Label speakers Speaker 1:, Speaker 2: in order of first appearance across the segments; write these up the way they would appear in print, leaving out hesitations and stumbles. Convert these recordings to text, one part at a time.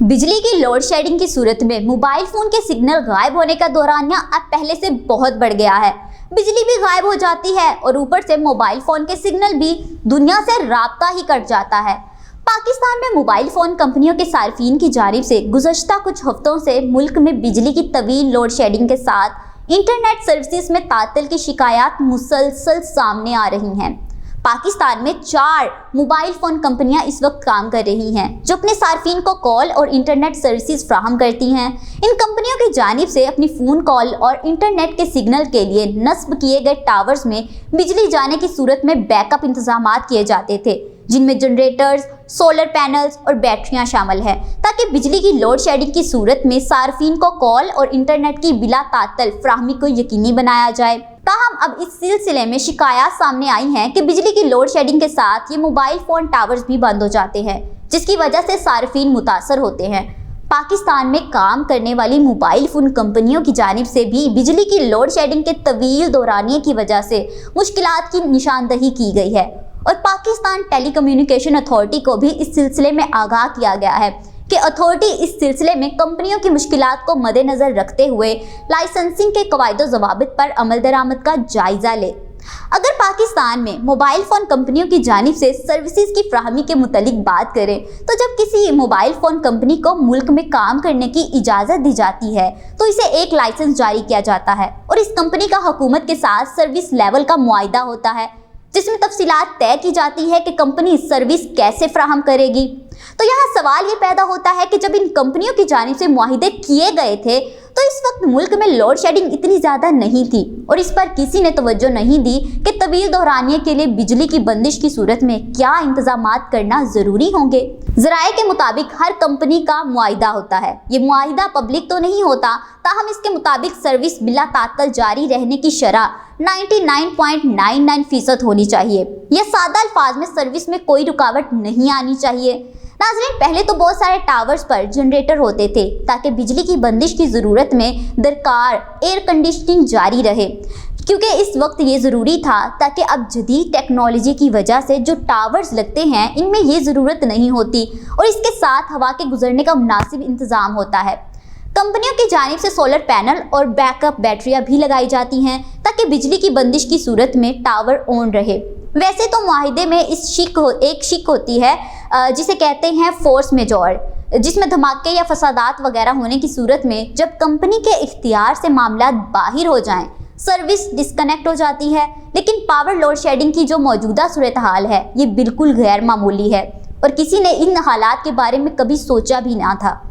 Speaker 1: बिजली की load shedding की सूरत में मोबाइल फोन के सिग्नल गायब होने का दौरानिया अब पहले से बहुत बढ़ गया है। बिजली भी गायब हो जाती है और ऊपर से मोबाइल फोन के सिग्नल भी दुनिया से राब्ता ही कट जाता है। पाकिस्तान में मोबाइल फोन कंपनियों के सार्फिन की जानिब से गुज़श्ता कुछ हफ्तों से मुल्क में बिजली की तवील लोड शेडिंग के साथ इंटरनेट सर्विसेज में तातल की शिकायत मुसलसल सामने आ रही हैं। पाकिस्तान में 4 मोबाइल फ़ोन कंपनियां इस वक्त काम कर रही हैं जो अपने सार्फिन को कॉल और इंटरनेट सर्विसेज फ्राहम करती हैं। इन कंपनियों की जानिब से अपनी फ़ोन कॉल और इंटरनेट के सिग्नल के लिए नस्ब किए गए टावर्स में बिजली जाने की सूरत में बैकअप इंतजामात किए जाते थे, जिनमें जनरेटर्स, सोलर पैनल्स और बैटरियां शामिल हैं, ताकि बिजली की लोड शेडिंग की सूरत में सार्फिन को कॉल और इंटरनेट की बिला तातल फ्राहमी को यकीनी बनाया जाए। ताहम अब इस सिलसिले में शिकायत सामने आई हैं कि बिजली की लोड शेडिंग के साथ ये मोबाइल फ़ोन टावर्स भी बंद हो जाते हैं, जिसकी वजह से सार्फिन मुतासर होते हैं। पाकिस्तान में काम करने वाली मोबाइल फ़ोन कंपनियों की जानिब से भी बिजली की लोड शेडिंग के तवील दौरानिए की वजह से मुश्किलात की निशानदही की गई है और पाकिस्तान टेली कम्युनिकेशन अथॉरिटी को भी इस सिलसिले में आगाह किया गया है कि अथॉरिटी इस सिलसिले में कंपनियों की मुश्किलात को मद्देनज़र रखते हुए लाइसेंसिंग के कवायदो ज़वाबित पर अमल दरामद का जायज़ा ले। अगर पाकिस्तान में मोबाइल फ़ोन कंपनियों की जानिब से सर्विसेज की फ्राहमी के मुतालिक बात करें तो जब किसी मोबाइल फ़ोन कंपनी को मुल्क में काम करने की इजाज़त दी जाती है तो इसे एक लाइसेंस जारी किया जाता है और इस कंपनी का हुकूमत के साथ सर्विस लेवल का मुआहिदा होता है, जिसमें तफसीलात तय की जाती है कि कंपनी सर्विस कैसे फ्राहम करेगी। तो यहाँ सवाल ये पैदा होता है कि जब इन कंपनियों की जानिब से मुआहिदे किए गए थे तो इस वक्त मुल्क में लोड शेडिंग इतनी ज़्यादा नहीं थी और इस पर किसी ने तवज्जो नहीं दी कि तवील दौरानिए के लिए बिजली की बंदिश की सूरत में क्या इंतजामात करना ज़रूरी होंगे। ज़राए के मुताबिक हर कंपनी का मुआहिदा होता है। ये मुआहिदा पब्लिक तो नहीं होता, ताहम इसके मुताबिक सर्विस बिला तातल जारी रहने की शरह 99.99% होनी चाहिए। यह सादा अल्फाज में सर्विस में कोई रुकावट नहीं आनी चाहिए। नाज़रीन, पहले तो बहुत सारे टावर्स पर जनरेटर होते थे ताकि बिजली की बंदिश की ज़रूरत में दरकार एयर कंडीशनिंग जारी रहे, क्योंकि इस वक्त ये ज़रूरी था, ताकि अब जदीद टेक्नोलॉजी की वजह से जो टावर्स लगते हैं इनमें ये ज़रूरत नहीं होती और इसके साथ हवा के गुजरने का मुनासिब इंतज़ाम होता है। कंपनियों की जानिब से सोलर पैनल और बैकअप बैटरियाँ भी लगाई जाती हैं ताकि बिजली की बंदिश की सूरत में टावर ऑन रहे। वैसे तो मुआहिदे में एक शिक होती है जिसे कहते हैं फोर्स मेजॉर, जिसमें धमाके या फसादात वगैरह होने की सूरत में जब कंपनी के इख्तियार से मामला बाहिर हो जाएं, सर्विस डिस्कनेक्ट हो जाती है। लेकिन पावर लोड शेडिंग की जो मौजूदा सूरत हाल है ये बिल्कुल गैर मामूली है और किसी ने इन हालात के बारे में कभी सोचा भी ना था।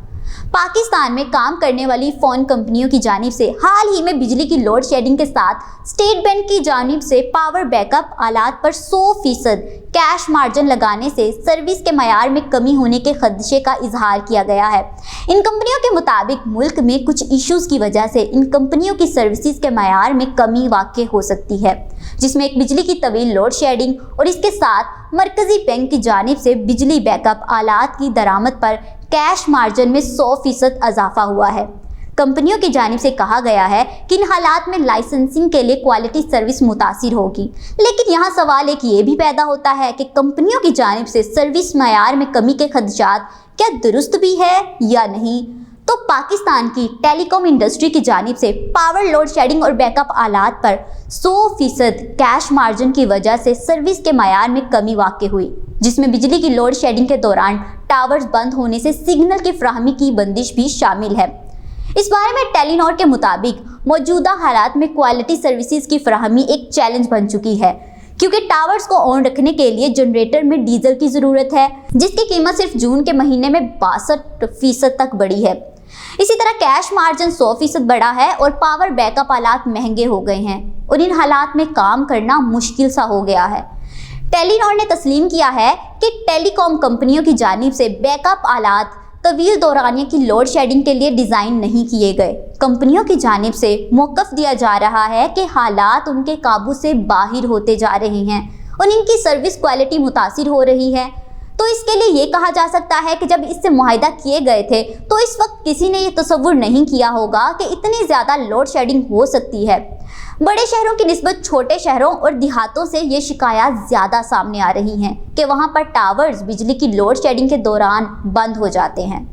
Speaker 1: पाकिस्तान में काम करने वाली फ़ोन कंपनियों की जानिब से हाल ही में बिजली की लोड शेडिंग के साथ स्टेट बैंक की जानिब से पावर बैकअप आलात पर 100% कैश मार्जिन लगाने से सर्विस के मयार में कमी होने के खदशे का इजहार किया गया है। इन कंपनियों के मुताबिक मुल्क में कुछ इश्यूज़ की वजह से इन कंपनियों की सर्विसेज के मयार में कमी वाक़ हो सकती है, जिसमें एक बिजली की तवील लोड शेडिंग और इसके साथ मरकज़ी बैंक की जानिब से बिजली बैकअप आलात की दरामद पर कैश मार्जिन में 100% इजाफा हुआ है। कंपनियों की जानिब से कहा गया है कि इन हालात में लाइसेंसिंग के लिए क्वालिटी सर्विस मुतासिर होगी। लेकिन यहाँ सवाल एक ये भी पैदा होता है कि कंपनियों की जानिब से सर्विस मयार में कमी के खदशात क्या दुरुस्त भी है या नहीं। तो पाकिस्तान की टेलीकॉम इंडस्ट्री की जानिब से पावर लोड शेडिंग और बैकअप आलात पर 100% कैश मार्जिन की वजह से सर्विस के मयार में कमी वाक़ हुई, जिसमें बिजली की लोड शेडिंग के दौरान टावर्स बंद होने से सिग्नल की फ्राहमी की बंदिश भी शामिल है। इस बारे में टेलीनॉर के मुताबिक मौजूदा हालात में क्वालिटी सर्विसेज की फ्राहमी एक चैलेंज बन चुकी है, क्योंकि टावर्स को ऑन रखने के लिए जनरेटर में डीजल की ज़रूरत है, जिसकी कीमत सिर्फ जून के महीने में 62% तक बढ़ी है। इसी तरह कैश मार्जिन 100% बढ़ा है और पावर बैकअप आलात महंगे हो गए हैं और इन हालात में काम करना मुश्किल सा हो गया है। टेलीनॉर ने तस्लीम किया है कि टेलीकॉम कंपनियों की जानिब से बैकअप आलात तवील दौरानिए की लोड शेडिंग के लिए डिज़ाइन नहीं किए गए। कंपनियों की जानिब से मौक़िफ़ दिया जा रहा है कि हालात उनके काबू से बाहर होते जा रहे हैं और इनकी सर्विस क्वालिटी मुतासिर हो रही है। तो इसके लिए ये कहा जा सकता है कि जब इससे मुआहिदा किए गए थे तो इस वक्त किसी ने ये तसव्वुर नहीं किया होगा कि इतनी ज़्यादा लोड शेडिंग हो सकती है। बड़े शहरों की निस्बत छोटे शहरों और देहातों से ये शिकायत ज़्यादा सामने आ रही हैं कि वहाँ पर टावर्स बिजली की लोड शेडिंग के दौरान बंद हो जाते हैं।